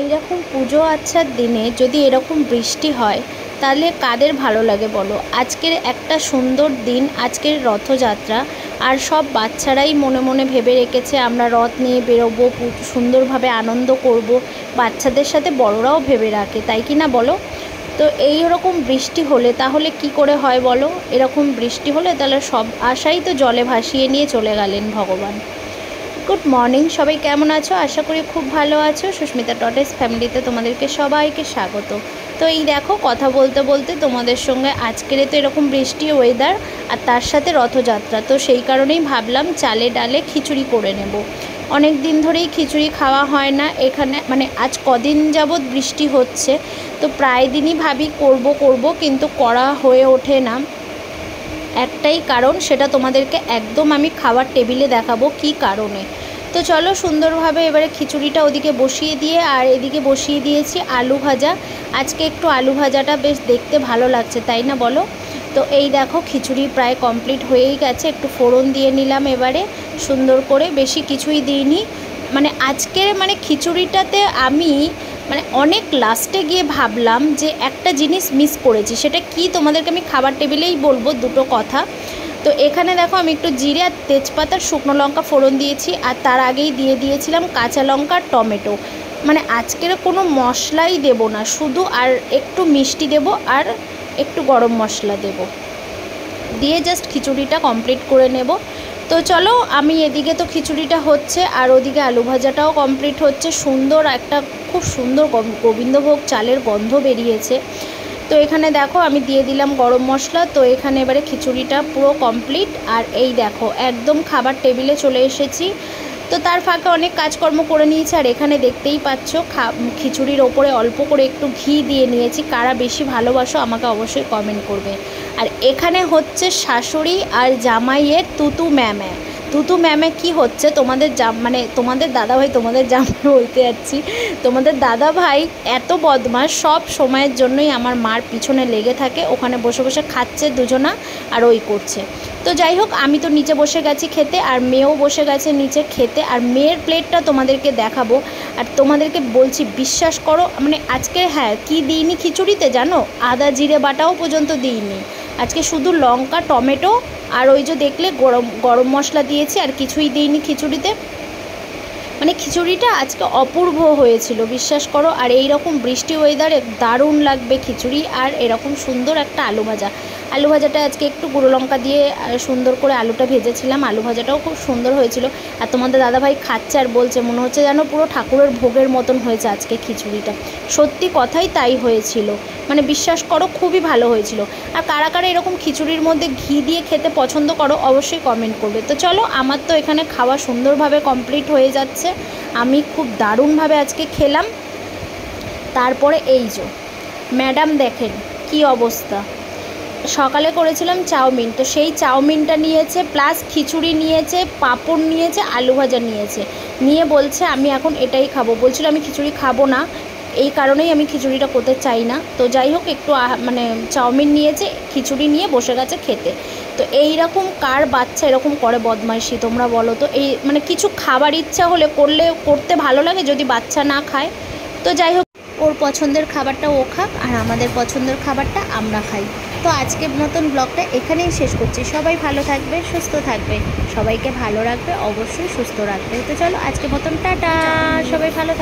এইরকম পুজো আচ্ছার দিনে যদি এরকম বৃষ্টি হয় তাহলে কাদের ভালো লাগে বলো। আজকের একটা সুন্দর দিন, আজকের রথযাত্রা, আর সব বাচ্চারাই মনে মনে ভেবে রেখেছে আমরা রথ নিয়ে বেরোবো, সুন্দরভাবে আনন্দ করব। বাচ্চাদের সাথে বড়রাও ভেবে রাখে, তাই কি না বলো? তো এই রকম বৃষ্টি হলে তাহলে কি করে হয় বলো? এরকম বৃষ্টি হলে তাহলে সব আশাই তো জলে ভাসিয়ে নিয়ে চলে গেলেন ভগবান। গুড মর্নিং, সবাই কেমন আছো? আশা করি খুব ভালো আছো। সুস্মিতা টটেস ফ্যামিলিতে তোমাদেরকে সবাইকে স্বাগত। তো এই দেখো, কথা বলতে বলতে তোমাদের সঙ্গে আজকের তো এরকম বৃষ্টি ওয়েদার, আর তার সাথে রথযাত্রা, তো সেই কারণেই ভাবলাম চালে ডালে খিচুড়ি করে নেব। অনেক দিন ধরেই খিচুড়ি খাওয়া হয় না এখানে, মানে আজ কদিন যাবৎ বৃষ্টি হচ্ছে, তো প্রায় দিনই ভাবি করব করব, কিন্তু করা হয়ে ওঠে না। একটাই কারণ, সেটা তোমাদেরকে একদম আমি খাওয়ার টেবিলে দেখাবো কি কারণে। তো চলো সুন্দরভাবে এবারে খিচুড়িটা ওদিকে বসিয়ে দিয়ে, আর এদিকে বসিয়ে দিয়েছি আলু ভাজা। আজকে একটু আলু ভাজাটা বেশ দেখতে ভালো লাগছে, তাই না বলো? তো এই দেখো, খিচুড়ি প্রায় কমপ্লিট হয়েই গেছে। একটু ফোড়ন দিয়ে নিলাম এবারে সুন্দর করে, বেশি কিছুই দিইনি। মানে আজকের খিচুড়িটাতে আমি অনেক লাস্টে গিয়ে ভাবলাম যে একটা জিনিস মিস করেছি, সেটা কি তোমাদেরকে আমি খাবার টেবিলেই বলবো দুটো কথা। তো এখানে দেখো, আমি একটু জিরে আর তেজপাতার শুকনো লঙ্কা ফোড়ন দিয়েছি, আর তার আগেই দিয়ে দিয়েছিলাম কাঁচা লঙ্কা আর টমেটো। আজকের কোনো মশলাই দেব না, শুধু আর একটু মিষ্টি দেব আর একটু গরম মশলা দেব, দিয়ে জাস্ট খিচুড়িটা কমপ্লিট করে নেব। তো চলো, আমি এদিকে তো খিচুড়িটা হচ্ছে আর ওদিকে আলু ভাজাটাও কমপ্লিট হচ্ছে। সুন্দর একটা, খুব সুন্দর গোবিন্দভোগ চালের গন্ধ বেরিয়েছে। তো এখানে দেখো, আমি দিয়ে দিলাম গরম মশলা। তো এখানে এবারে খিচুড়িটা পুরো কমপ্লিট, আর এই দেখো একদম খাবার টেবিলে চলে এসেছি। তো তার ফাঁকে অনেক কাজকর্ম করে নিয়েছি, আর এখানে দেখতেই পাচ্ছ খিচুড়ির ওপরে অল্প করে একটু ঘি দিয়ে নিয়েছি। কারা বেশি ভালোবাসো আমাকে অবশ্যই কমেন্ট করবে। আর এখানে হচ্ছে শাশুড়ি আর জামাইয়ের তুতু ম্যামে। তুতু ম্যামে কি হচ্ছে, তোমাদের তোমাদের দাদাভাই, তোমাদের জামাই বলতে যাচ্ছি, তোমাদের দাদাভাই এত বদমাস, সব সময়ের জন্যই আমার মার পিছনে লেগে থাকে। ওখানে বসে বসে খাচ্ছে দুজনা, আর ওই করছে। তো যাই হোক, আমি তো নিচে বসে গেছি খেতে, আর মেয়েও বসে গেছে নিচে খেতে। আর মেয়ের প্লেটটা তোমাদেরকে দেখাবো, আর তোমাদেরকে বলছি বিশ্বাস করো, আজকে হ্যাঁ কি দিইনি খিচুড়িতে জানো, আদা জিরে বাটাও পর্যন্ত দিইনি। আজকে শুধু লঙ্কা, টমেটো আর ওই যে দেখলে গরম মশলা দিয়েছি, আর কিছুই দিইনি খিচুড়িতে। খিচুড়িটা আজকে অপূর্ব হয়েছিল, বিশ্বাস করো। আর এই রকম বৃষ্টি ওয়েদারে দারুণ লাগবে খিচুড়ি, আর এরকম সুন্দর একটা আলু ভাজা। আলু ভাজাটা আজকে একটু গুঁড়ো লঙ্কা দিয়ে সুন্দর করে আলুটা ভেজেছিলাম। আলু ভাজাটাও খুব সুন্দর হয়েছিল। আর তোমাদের দাদাভাই খাচ্ছে আর বলছে মনে হচ্ছে যেন পুরো ঠাকুরের ভোগের মতন হয়েছে আজকে খিচুড়িটা। সত্যি কথাই তাই হয়েছিল, বিশ্বাস করো খুবই ভালো হয়েছিল। আর কারা কারা এরকম খিচুড়ির মধ্যে ঘি দিয়ে খেতে পছন্দ করো অবশ্যই কমেন্ট করবে। তো চলো, আমার তো এখানে খাওয়া সুন্দরভাবে কমপ্লিট হয়ে যাচ্ছে। আমি খুব দারুণভাবে আজকে খেলাম। তারপরে এই যে ম্যাডাম দেখেন কি অবস্থা। সকালে করেছিলাম চাউমিন, তো সেই চাউমিনটা নিয়েছে, প্লাস খিচুড়ি নিয়েছে, পাঁপড় নিয়েছে, আলু ভাজা নিয়েছে, নিয়ে বলছে আমি এখন এটাই খাবো। বলছিল আমি খিচুড়ি খাবো না, এই কারণেই আমি খিচুড়িটা করতে চাই না। তো যাই হোক, একটু চাউমিন নিয়েছে, খিচুড়ি নিয়ে বসে গেছে খেতে। তো এই রকম কার বাচ্চা এরকম করে বদমাইশি তোমরা বলো তো? এই কিছু খাবার ইচ্ছা হলে করতে ভালো লাগে যদি বাচ্চা না খায়। তো যাই হোক, ওর পছন্দের খাবারটা ও খাক, আর আমাদের পছন্দের খাবারটা আমরা খাই। তো আজকের মতন ব্লগটা এখানেই শেষ করছি। সবাই ভালো থাকবে, সুস্থ থাকবে, সবাইকে ভালো রাখবে, অবশ্যই সুস্থ রাখবে। তো চলো আজকের মতন টাটা, সবাই ভালো থাকবে।